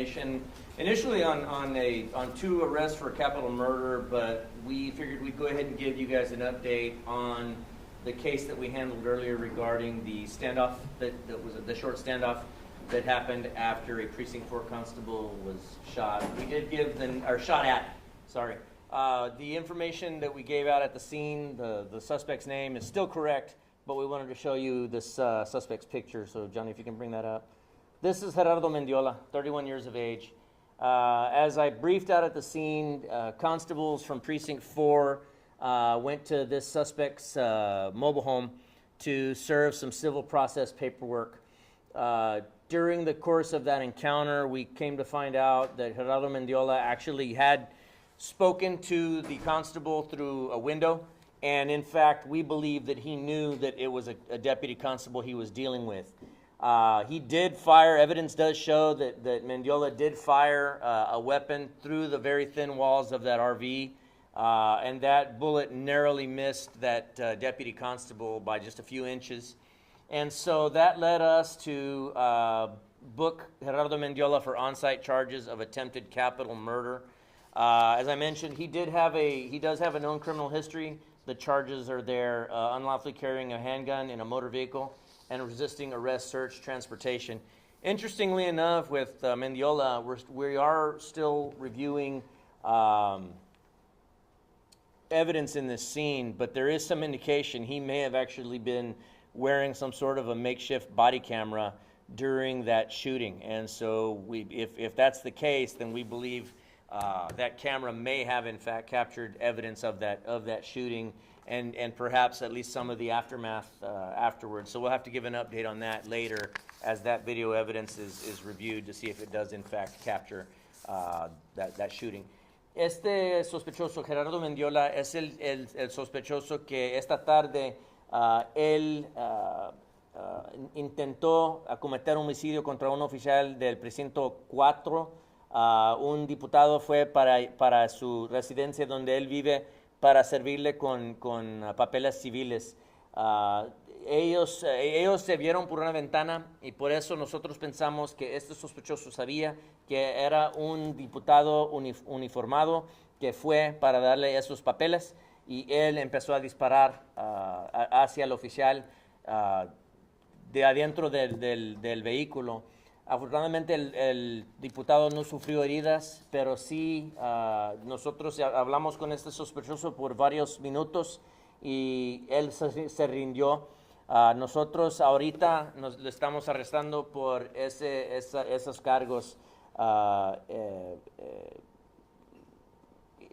information initially on 2 arrests for capital murder, but we figured we'd go ahead and give you guys an update on the case that we handled earlier regarding the standoff that was the short standoff that happened after a precinct 4 constable was shot. We did give shot at. Sorry. The information that we gave out at the scene, the suspect's name is still correct, but we wanted to show you this suspect's picture. So, Johnny, if you can bring that up. This is Gerardo Mendiola, 31 years of age. As I briefed out at the scene, constables from Precinct 4 went to this suspect's mobile home to serve some civil process paperwork. During the course of that encounter, we came to find out that Gerardo Mendiola actually had spoken to the constable through a window, and in fact, we believe that he knew that it was a deputy constable he was dealing with. He did fire, evidence does show that Mendiola did fire a weapon through the very thin walls of that RV, and that bullet narrowly missed that deputy constable by just a few inches. And so that led us to book Gerardo Mendiola for on-site charges of attempted capital murder. As I mentioned, he does have a known criminal history. The charges are there: unlawfully carrying a handgun in a motor vehicle and resisting arrest, search, transportation. Interestingly enough, with Mendiola, we are still reviewing evidence in this scene, but there is some indication he may have actually been wearing some sort of a makeshift body camera during that shooting. And so if that's the case, then we believe that camera may have in fact captured evidence of that shooting, and perhaps at least some of the aftermath afterwards. So we'll have to give an update on that later as that video evidence is reviewed to see if it does in fact capture that shooting. Este sospechoso, Gerardo Mendiola, es el sospechoso que esta tarde él intentó cometer homicidio contra un oficial del precinto 4. Un diputado fue para su residencia donde él vive para servirle con papeles civiles. Ellos se vieron por una ventana y por eso nosotros pensamos que este sospechoso sabía que era un diputado uniformado que fue para darle esos papeles, y él empezó a disparar hacia el oficial de adentro del vehículo. Afortunadamente el diputado no sufrió heridas, pero sí nosotros hablamos con este sospechoso por varios minutos y él se rindió. Nosotros ahorita le estamos arrestando por esos cargos.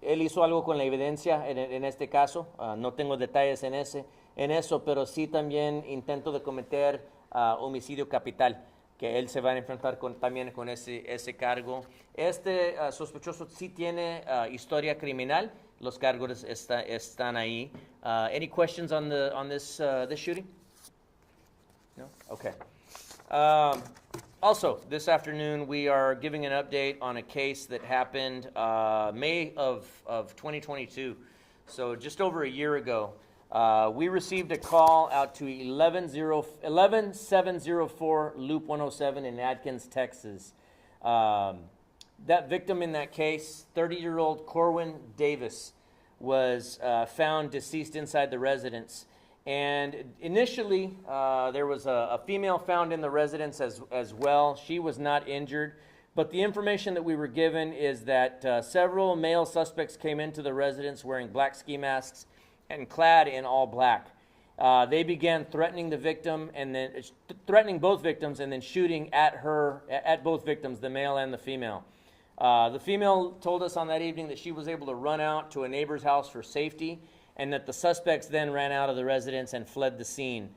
Él hizo algo con la evidencia en este caso. No tengo detalles en eso, pero sí también intento de cometer homicidio capital, que él se va a enfrentar también con ese cargo. Este sospechoso sí tiene historia criminal. Los cargos están ahí. Any questions on this shooting? No? Okay. Also, this afternoon we are giving an update on a case that happened May of 2022, so just over a year ago. We received a call out to 11704 Loop 107 in Adkins, Texas. That victim in that case, 30-year-old Corwin Davis, was found deceased inside the residence. And initially, there was a female found in the residence as well. She was not injured. But the information that we were given is that several male suspects came into the residence wearing black ski masks and clad in all black. They began threatening the victim, and then threatening both victims, and then shooting at both victims, the male and the female. The female told us on that evening that she was able to run out to a neighbor's house for safety, and that the suspects then ran out of the residence and fled the scene.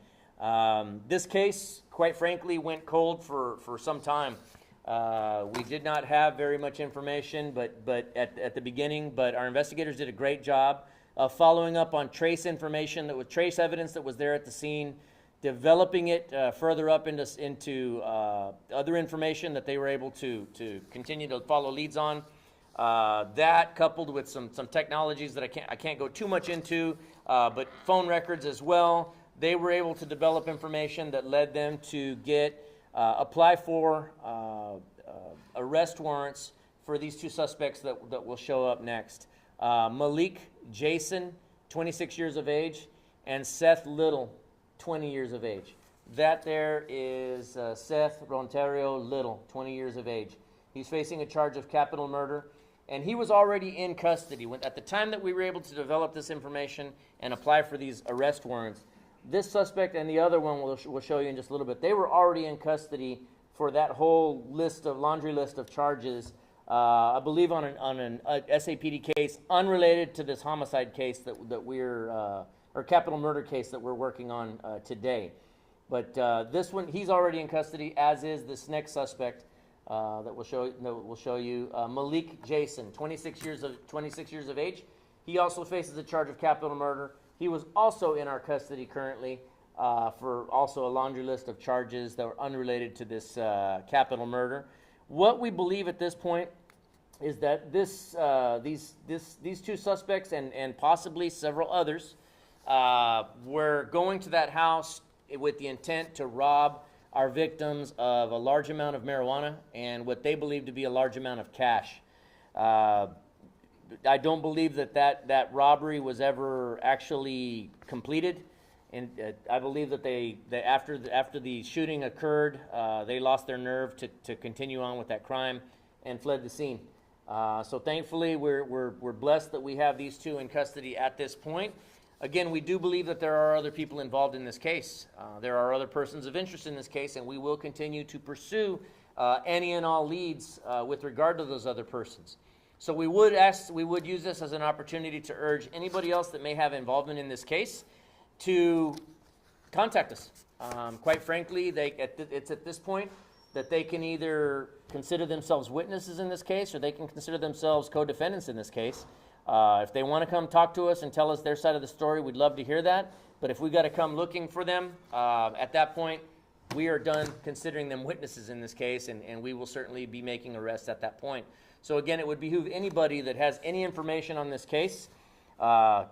This case, quite frankly, went cold for some time. We did not have very much information, but at the beginning, but our investigators did a great job of following up on trace evidence that was there at the scene, developing it further up into other information that they were able to continue to follow leads on. That coupled with some technologies that I can't go too much into, but phone records as well, they were able to develop information that led them to apply for arrest warrants for these two suspects that will show up next. Malik Jason, 26 years of age, and Seth Little, 20 years of age. That there is Seth Rontario Little, 20 years of age. He's facing a charge of capital murder, and he was already in custody. At the time that we were able to develop this information and apply for these arrest warrants, this suspect and the other one we'll show you in just a little bit, they were already in custody for that whole laundry list of charges, I believe on an SAPD case unrelated to this homicide case that we're, or capital murder case that we're working on today. But this one, he's already in custody, as is this next suspect that we'll show you, Malik Jason, 26 years of age. He also faces a charge of capital murder. He was also in our custody currently for also a laundry list of charges that were unrelated to this capital murder. What we believe at this point is that these two suspects and possibly several others were going to that house with the intent to rob our victims of a large amount of marijuana and what they believe to be a large amount of cash. I don't believe that robbery was ever actually completed, and I believe that they after the shooting occurred, they lost their nerve to continue on with that crime and fled the scene. So thankfully, we're blessed that we have these two in custody at this point. Again, we do believe that there are other people involved in this case. There are other persons of interest in this case, and we will continue to pursue any and all leads with regard to those other persons. So we would use this as an opportunity to urge anybody else that may have involvement in this case to contact us. Quite frankly, it's at this point that they can either consider themselves witnesses in this case, or they can consider themselves co-defendants in this case. If they want to come talk to us and tell us their side of the story, we'd love to hear that. But if we got to come looking for them, at that point, we are done considering them witnesses in this case, and we will certainly be making arrests at that point. So again, it would behoove anybody that has any information on this case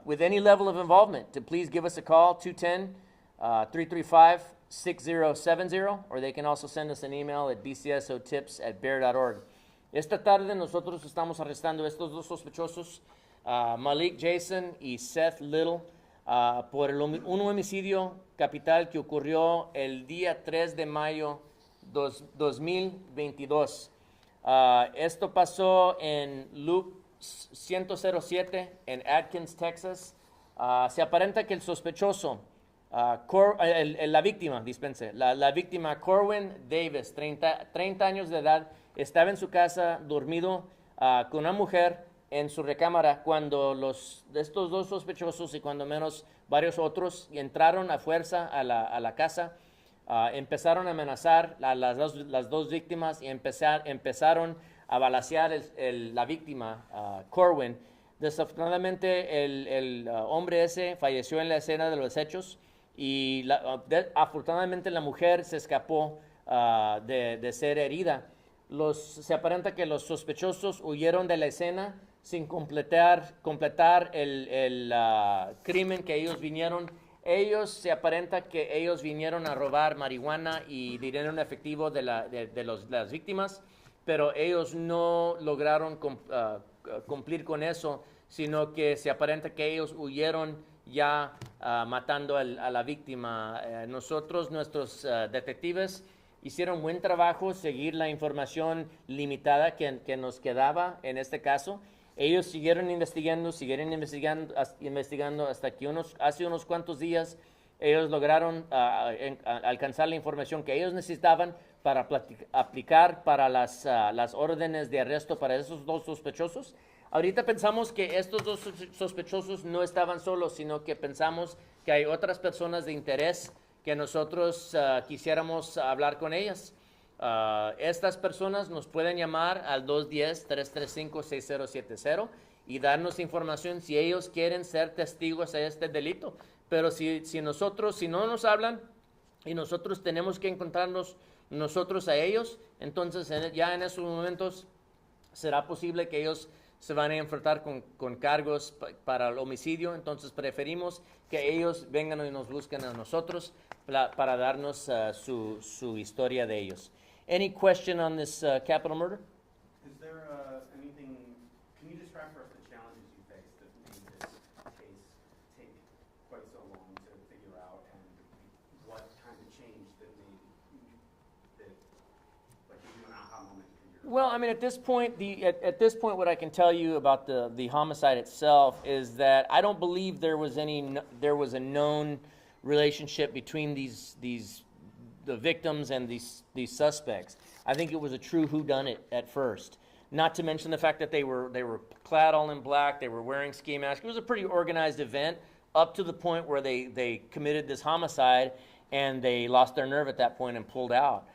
with any level of involvement to please give us a call, 210-335-6070, or they can also send us an email at bcsotips@bear.org. Esta tarde nosotros estamos arrestando a estos dos sospechosos, Malik Jason y Seth Little, por un homicidio capital que ocurrió el día 3 de mayo 2022. Esto pasó en Loop 107 en Atkins, Texas. Se aparenta que el sospechoso, la víctima, la víctima Corwin Davis, 30 años de edad, estaba en su casa dormido con una mujer en su recámara cuando estos dos sospechosos y cuando menos varios otros entraron a fuerza a la casa. Empezaron a amenazar a las dos víctimas y empezaron a balacear la víctima, Corwin. Desafortunadamente, el hombre ese falleció en la escena de los hechos y afortunadamente la mujer se escapó de ser herida. Se aparenta que los sospechosos huyeron de la escena sin completar el crimen que ellos vinieron. Se aparenta que ellos vinieron a robar marihuana y dinero en efectivo de las víctimas, pero ellos no lograron cumplir con eso, sino que se aparenta que ellos huyeron ya matando a la víctima. Nuestros detectives hicieron buen trabajo seguir la información limitada que nos quedaba en este caso. Ellos siguieron investigando hasta que hace unos cuantos días ellos lograron alcanzar la información que ellos necesitaban para aplicar para las órdenes de arresto para esos dos sospechosos. Ahorita pensamos que estos dos sospechosos no estaban solos, sino que pensamos que hay otras personas de interés que nosotros quisiéramos hablar con ellas. Estas personas nos pueden llamar al 210-335-6070 y darnos información si ellos quieren ser testigos a este delito. Pero si no nos hablan y nosotros tenemos que encontrarnos nosotros a ellos, entonces ya en esos momentos será posible que ellos se van a enfrentar con cargos para el homicidio. Entonces preferimos que ellos vengan y nos busquen a nosotros para darnos su historia de ellos. Any question on this capital murder? Can you describe for us the challenges you faced that made this case take quite so long to figure out, and what kind of change that made that, like, give you an aha moment to figure it out? Well, I mean, at this point, at this point, what I can tell you about the homicide itself is that I don't believe there was a known relationship between the victims and these suspects. I think it was a true whodunit at first. Not to mention the fact that they were clad all in black, they were wearing ski masks. It was a pretty organized event up to the point where they committed this homicide, and they lost their nerve at that point and pulled out.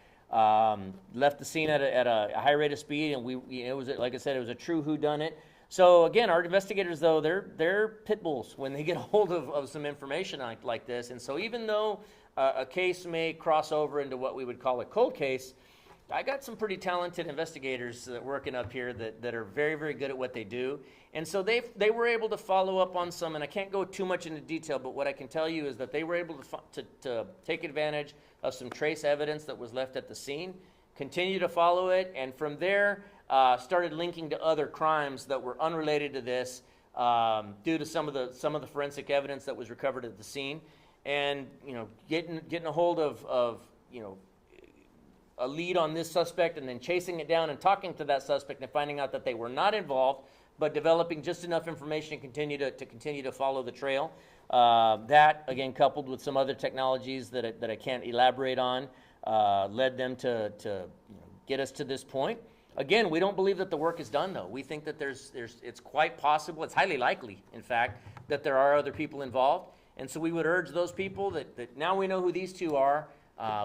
Left the scene at a high rate of speed, and it was, like I said, it was a true whodunit. So again, our investigators, though, they're pit bulls when they get a hold of some information like this. And so even though a case may cross over into what we would call a cold case, I got some pretty talented investigators working up here that are very, very good at what they do. And so they were able to follow up on some, and I can't go too much into detail, but what I can tell you is that they were able to take advantage of some trace evidence that was left at the scene, continue to follow it, and from there started linking to other crimes that were unrelated to this due to some of the forensic evidence that was recovered at the scene. And getting a hold of a lead on this suspect, and then chasing it down and talking to that suspect and finding out that they were not involved, but developing just enough information to continue to follow the trail. That, again, coupled with some other technologies that I can't elaborate on, led them to get us to this point. Again, we don't believe that the work is done, though. We think that it's quite possible, it's highly likely, in fact, that there are other people involved. And so we would urge those people that now we know who these two are.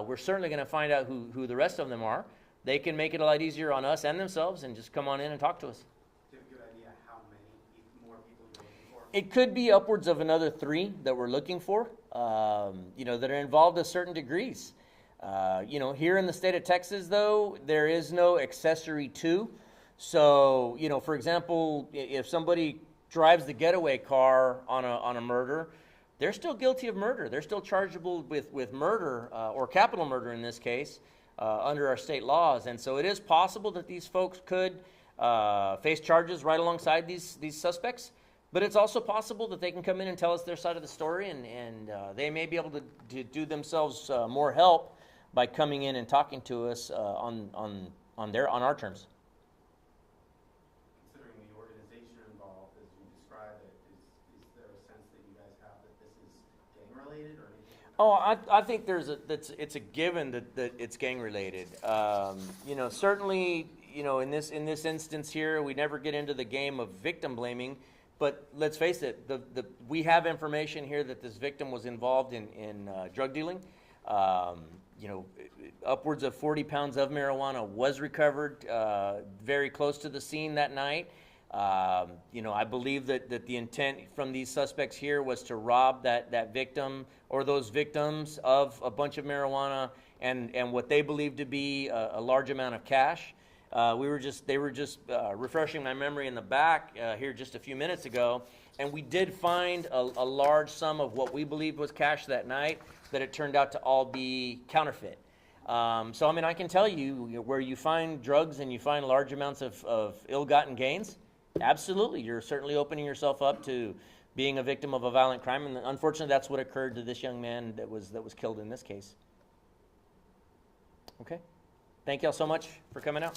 We're certainly going to find out who the rest of them are. They can make it a lot easier on us and themselves, and just come on in and talk to us. Do you have a good idea how many more people you're looking for? It could be upwards of another 3 that we're looking for, that are involved to certain degrees. Here in the state of Texas, though, there is no accessory to. So, for example, if somebody drives the getaway car on a murder, they're still guilty of murder. They're still chargeable with murder, or capital murder in this case, under our state laws. And so it is possible that these folks could face charges right alongside these suspects. But it's also possible that they can come in and tell us their side of the story, and they may be able to do themselves more help by coming in and talking to us on our terms. Considering the organization involved, as you describe it, is there a sense that you guys have that this is gang related or anything? Oh, I think it's a given that it's gang related. Certainly, in this instance here, we never get into the game of victim blaming. But let's face it, we have information here that this victim was involved in drug dealing. Upwards of 40 pounds of marijuana was recovered very close to the scene that night. I believe that the intent from these suspects here was to rob that victim or those victims of a bunch of marijuana and what they believed to be a large amount of cash. They were just refreshing my memory in the back here just a few minutes ago, and we did find a large sum of what we believed was cash that night that it turned out to all be counterfeit. So, I can tell you, where you find drugs and you find large amounts of ill-gotten gains, absolutely, you're certainly opening yourself up to being a victim of a violent crime, and unfortunately, that's what occurred to this young man that was killed in this case. Okay. Thank y'all so much for coming out.